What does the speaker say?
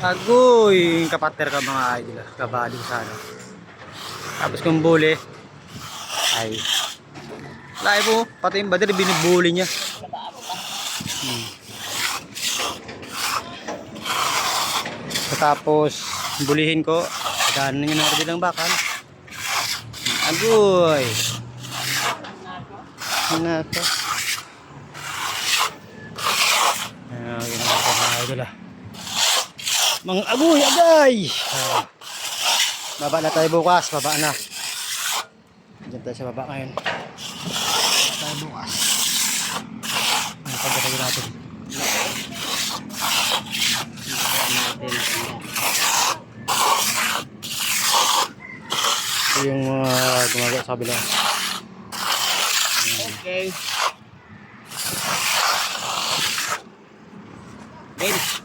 Agoy, kapater ka mga idol. Kabali sana. Tapos kung buli ay lahi po, pati yung bader binubuli niya. Tapos bulihin ko, daanan niya ng bilang bakal. Agoy. Ano to? Ginawa ko mga idol ah. Mga agoy, agay! Baba na tayo bukas, baba na. Diyan tayo sa baba ngayon. Baba tayo bukas. Ang pagkatagin natin. Ito yung gumagawa sa kabila. Okay. Bench.